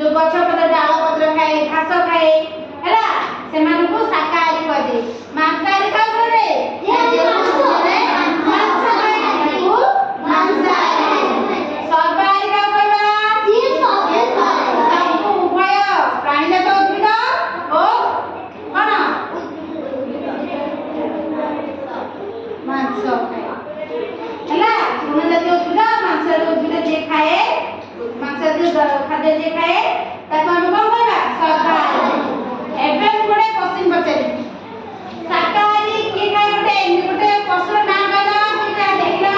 जो गछ पत्र डाल पत्र खाए घास खाए हैला से मानु को शाकाहारी कहजे मांसाहारी का करे मांस खाए को मांसाहारी सर्वाहारी का कहबा सबको उभय प्राणी जात उद्भिद ओ कोन मांस खाए हैला तृण जातीय उद्भिद मांस जातीय उद्भिद जे खाए मांस जातीय खाद्य जे खाए ताको हम कोन कहबा सर्वाहारी एबे गोटे क्वेश्चन पचारि शाकाहारी के खाए गोटे पशुर नाम कहला कोइटा देखलो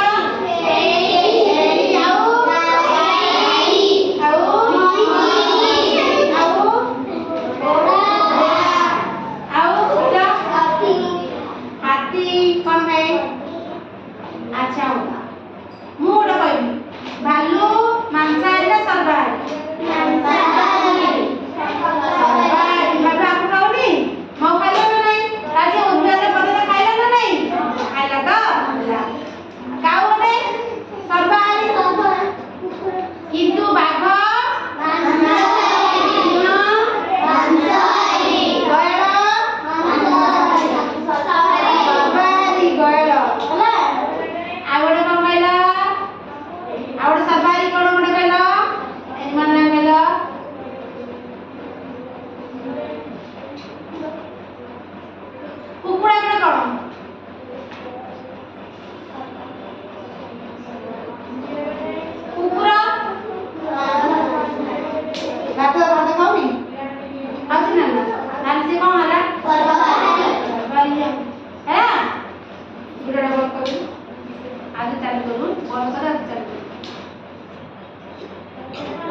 हाथी कौन है अच्छा होगा मु गोटे कहबी भालू मांसाहारी ना सर्वाहारी किंतु बाघ कुकुड़ा कौन